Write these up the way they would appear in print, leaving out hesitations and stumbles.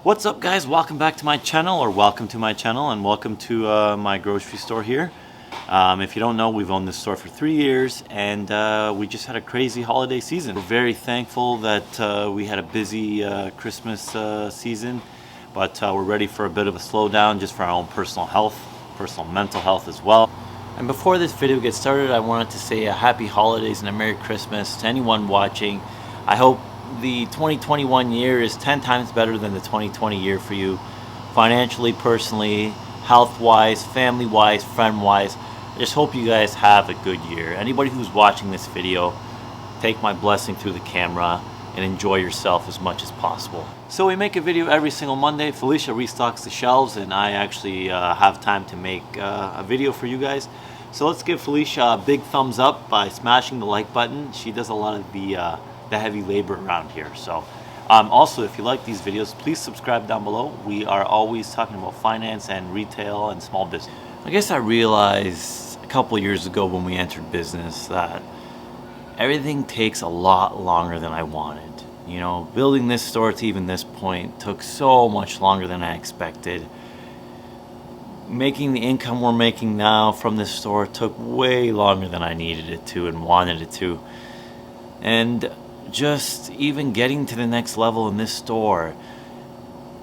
What's up, guys? Welcome back to my channel, or welcome to my channel, and welcome to my grocery store here. If you don't know, we've owned this store for 3 years, and we just had a crazy holiday season. We're very thankful that we had a busy Christmas season, but we're ready for a bit of a slowdown just for our own personal health, personal mental health as well. And before this video gets started, I wanted to say a happy holidays and a Merry Christmas to anyone watching. I hope the 2021 year is 10 times better than the 2020 year for you, financially, personally, health-wise, family-wise, friend-wise. I just hope you guys have a good year. Anybody who's watching this video, take my blessing through the camera and enjoy yourself as much as possible. So we make a video every single Monday. Felicia restocks the shelves, and I actually have time to make a video for you guys. So let's give Felicia a big thumbs up by smashing the like button. She does a lot of the heavy labor around here. So also, if you like these videos, please subscribe down below. We are always talking about finance and retail and small business. I guess I realized a couple years ago when we entered business that everything takes a lot longer than I wanted. You know, building this store to even this point took so much longer than I expected. Making the income we're making now from this store took way longer than I needed it to and wanted it to. And just even getting to the next level in this store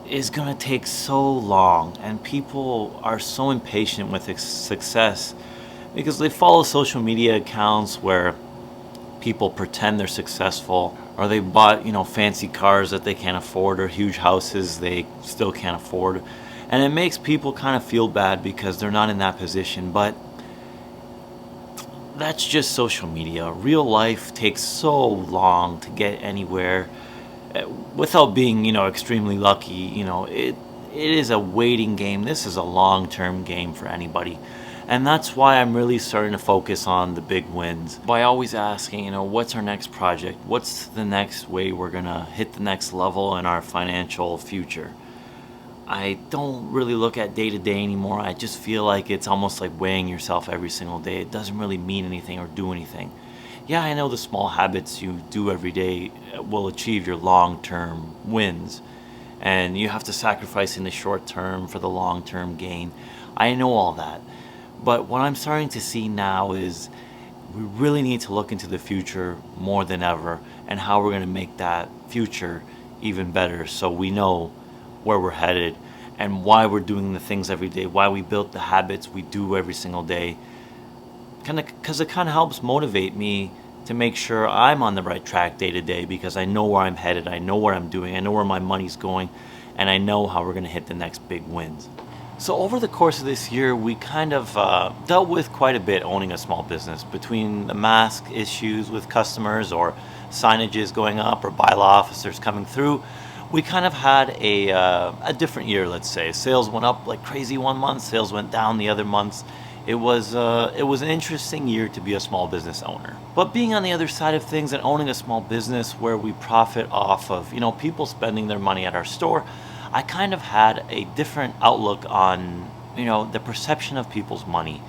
is gonna take so long, and people are so impatient with success because they follow social media accounts where people pretend they're successful, or they bought, fancy cars that they can't afford, or huge houses they still can't afford, and it makes people kind of feel bad because they're not in that position. But that's just social media. Real life takes so long to get anywhere without being, extremely lucky. It is a waiting game. This is a long-term game for anybody. And that's why I'm really starting to focus on the big wins by always asking, what's our next project? What's the next way we're gonna hit the next level in our financial future? I don't really look at day to day anymore. I just feel like it's almost like weighing yourself every single day. It doesn't really mean anything or do anything. Yeah, I know the small habits you do every day will achieve your long-term wins, and you have to sacrifice in the short term for the long-term gain. I know all that. But what I'm starting to see now is we really need to look into the future more than ever, and how we're going to make that future even better, so we know where we're headed and why we're doing the things every day, why we built the habits we do every single day. Because it kind of helps motivate me to make sure I'm on the right track day to day, because I know where I'm headed, I know what I'm doing, I know where my money's going, and I know how we're going to hit the next big wins. So over the course of this year, we kind of dealt with quite a bit owning a small business, between the mask issues with customers, or signages going up, or bylaw officers coming through. We kind of had a different year, let's say. Sales went up like crazy one month, sales went down the other months. It was an interesting year to be a small business owner. But being on the other side of things and owning a small business where we profit off of, people spending their money at our store, I kind of had a different outlook on, the perception of people's money.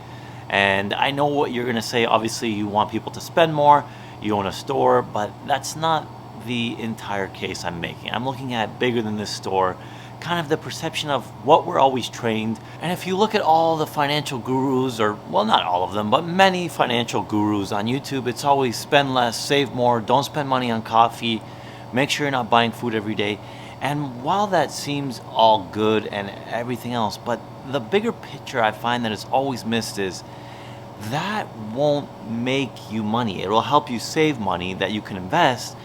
And I know what you're gonna say. Obviously, you want people to spend more, you own a store, but that's not the entire case I'm making. I'm looking at bigger than this store, kind of the perception of what we're always trained. And if you look at all the financial gurus, or, well, not all of them, but many financial gurus on YouTube, it's always spend less, save more, don't spend money on coffee, make sure you're not buying food every day. And while that seems all good and everything else, but the bigger picture I find that is always missed is that won't make you money. It will help you save money that you can invest,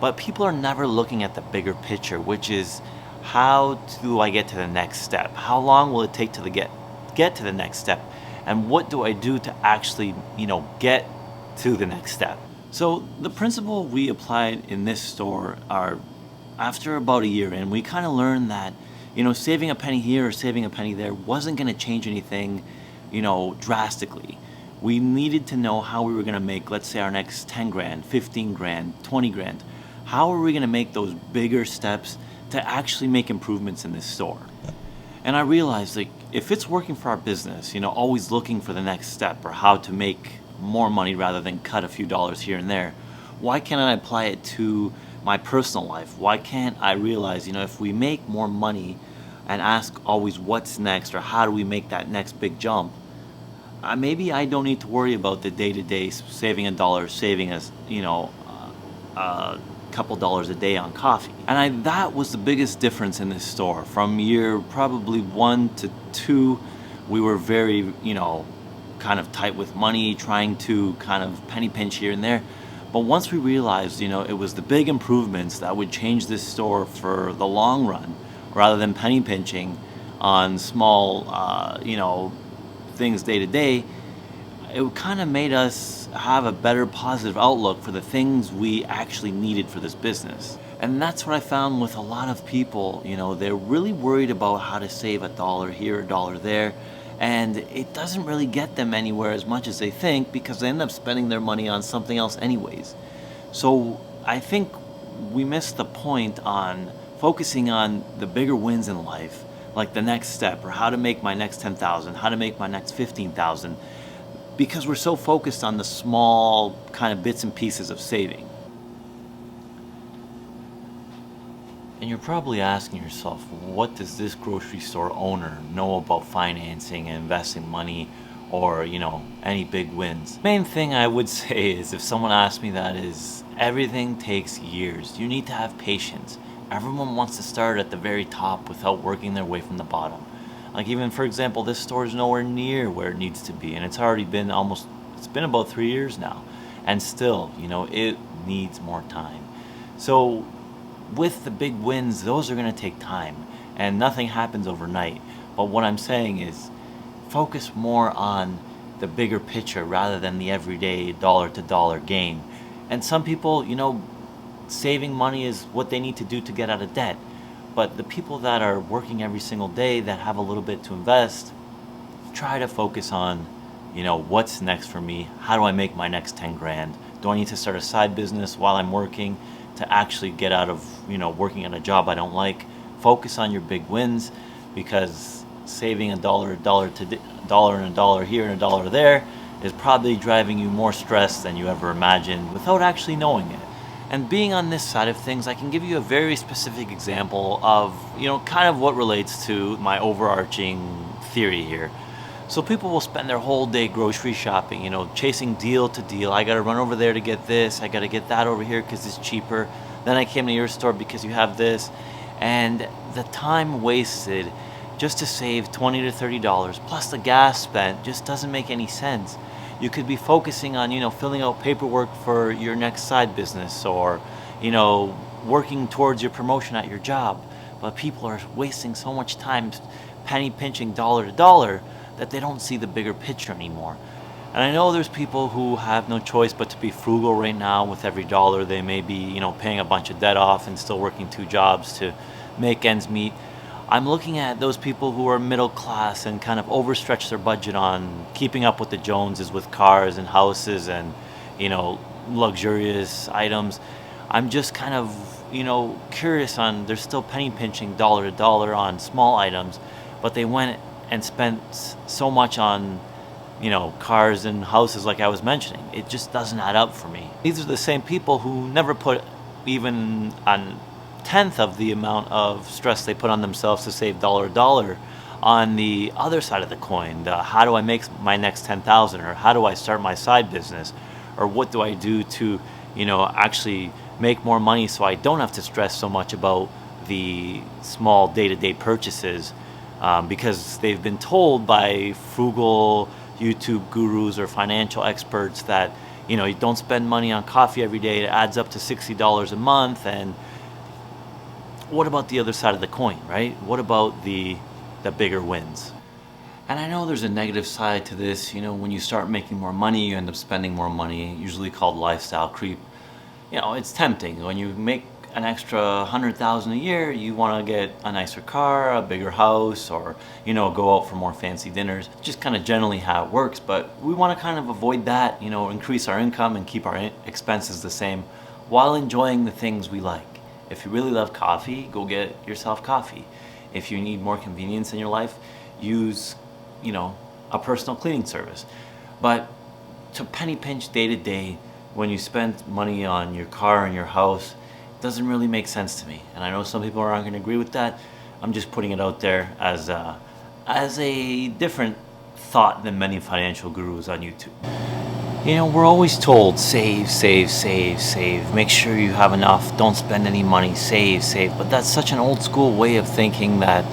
but people are never looking at the bigger picture, which is, how do I get to the next step? How long will it take to get to the next step? And what do I do to actually, get to the next step? So the principle we applied in this store are, after about a year in, we kind of learned that, saving a penny here or saving a penny there wasn't going to change anything, drastically. We needed to know how we were going to make, let's say, our next 10 grand, 15 grand, 20 grand. How are we going to make those bigger steps to actually make improvements in this store? And I realized, like, if it's working for our business, always looking for the next step, or how to make more money rather than cut a few dollars here and there, why can't I apply it to my personal life? Why can't I realize, if we make more money and ask always what's next or how do we make that next big jump, maybe I don't need to worry about the day-to-day saving a dollar, saving us, a couple dollars a day on coffee. And that was the biggest difference in this store. From year probably 1 to 2, we were very, kind of tight with money, trying to kind of penny pinch here and there. But once we realized, it was the big improvements that would change this store for the long run, rather than penny pinching on small, things day to day, it kind of made us have a better positive outlook for the things we actually needed for this business. And that's what I found with a lot of people. They're really worried about how to save a dollar here, a dollar there, and it doesn't really get them anywhere as much as they think, because they end up spending their money on something else anyways. So I think we missed the point on focusing on the bigger wins in life, like the next step, or how to make my next 10,000, how to make my next 15,000, because we're so focused on the small kind of bits and pieces of saving. And you're probably asking yourself, what does this grocery store owner know about financing and investing money, or, any big wins? Main thing I would say is, if someone asked me that, is everything takes years. You need to have patience. Everyone wants to start at the very top without working their way from the bottom. Like, even for example, this store is nowhere near where it needs to be, and it's already been it's been about 3 years now, and still, it needs more time. So with the big wins, those are going to take time, and nothing happens overnight. But what I'm saying is, focus more on the bigger picture rather than the everyday dollar to dollar gain. And some people, saving money is what they need to do to get out of debt. But the people that are working every single day, that have a little bit to invest, try to focus on, what's next for me? How do I make my next 10 grand? Do I need to start a side business while I'm working to actually get out of, working at a job I don't like? Focus on your big wins, because saving a dollar and a dollar here and a dollar there is probably driving you more stress than you ever imagined without actually knowing it. And being on this side of things, I can give you a very specific example of, kind of what relates to my overarching theory here. So people will spend their whole day grocery shopping, chasing deal to deal. I got to run over there to get this. I got to get that over here because it's cheaper. Then I came to your store because you have this. And the time wasted just to save $20 to $30 plus the gas spent just doesn't make any sense. You could be focusing on, filling out paperwork for your next side business, or, working towards your promotion at your job. But people are wasting so much time penny pinching dollar to dollar that they don't see the bigger picture anymore. And I know there's people who have no choice but to be frugal right now with every dollar. They may be, paying a bunch of debt off and still working 2 jobs to make ends meet. I'm looking at those people who are middle class and kind of overstretch their budget on keeping up with the Joneses with cars and houses and, luxurious items. I'm just kind of, curious on, they're still penny pinching dollar to dollar on small items, but they went and spent so much on, cars and houses like I was mentioning. It just doesn't add up for me. These are the same people who never put even on tenth of the amount of stress they put on themselves to save dollar to dollar on the other side of the coin. How do I make my next 10,000, or how do I start my side business, or what do I do to, actually make more money so I don't have to stress so much about the small day-to-day purchases, because they've been told by frugal YouTube gurus or financial experts that, you don't spend money on coffee every day, it adds up to $60 a month. And what about the other side of the coin, right? What about the bigger wins? And I know there's a negative side to this. When you start making more money, you end up spending more money, usually called lifestyle creep. It's tempting. When you make an extra 100,000 a year, you want to get a nicer car, a bigger house, or, go out for more fancy dinners. Just kind of generally how it works. But we want to kind of avoid that, increase our income and keep our expenses the same while enjoying the things we like. If you really love coffee, go get yourself coffee. If you need more convenience in your life, use, a personal cleaning service. But to penny pinch day to day, when you spend money on your car and your house, doesn't really make sense to me. And I know some people aren't going to agree with that. I'm just putting it out there as a different thought than many financial gurus on YouTube. You know, we're always told, save, save, save, save. Make sure you have enough. Don't spend any money. Save, save. But that's such an old school way of thinking that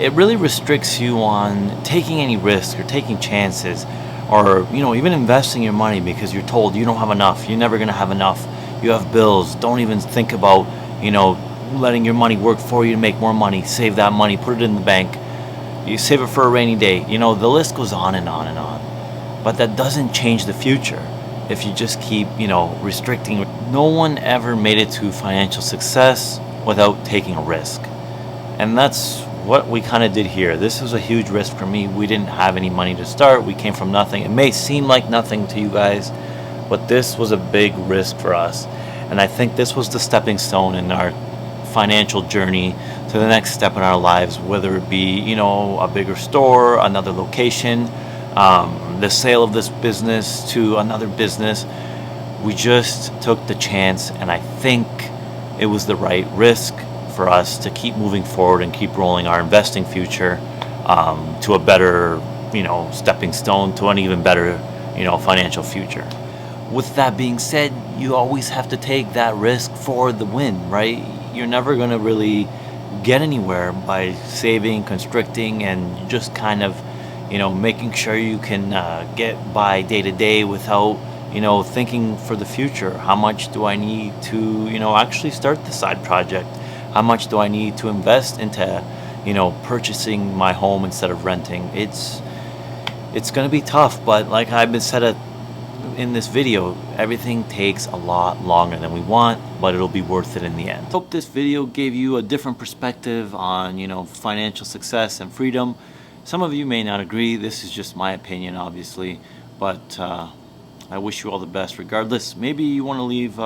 it really restricts you on taking any risk or taking chances, or, you know, even investing your money because you're told you don't have enough. You're never going to have enough. You have bills. Don't even think about, you know, letting your money work for you to make more money. Save that money. Put it in the bank. You save it for a rainy day. You know, the list goes on and on and on. But that doesn't change the future if you just keep, you know, restricting. No one ever made it to financial success without taking a risk. And that's what we kind of did here. This was a huge risk for me. We didn't have any money to start. We came from nothing. It may seem like nothing to you guys, but this was a big risk for us. And I think this was the stepping stone in our financial journey to the next step in our lives, whether it be, you know, a bigger store, another location, the sale of this business to another business. We just took the chance, and I think it was the right risk for us to keep moving forward and keep rolling our investing future to a better, you know, stepping stone to an even better, you know, financial future. With that being said, you always have to take that risk for the win, right? You're never going to really get anywhere by saving, constricting, and just kind of, you know, making sure you can get by day to day without, you know, thinking for the future. How much do I need to, you know, actually start the side project? How much do I need to invest into, you know, purchasing my home instead of renting? It's going to be tough, but like I've been said in this video, everything takes a lot longer than we want, but it'll be worth it in the end. Hope this video gave you a different perspective on, you know, financial success and freedom. Some of you may not agree. This is just my opinion, obviously, but I wish you all the best regardless. Maybe you want to leave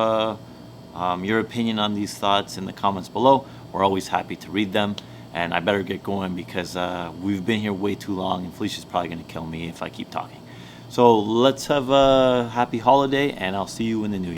your opinion on these thoughts in the comments below. We're always happy to read them, and I better get going because we've been here way too long, and Felicia's probably going to kill me if I keep talking. So let's have a happy holiday, and I'll see you in the new year.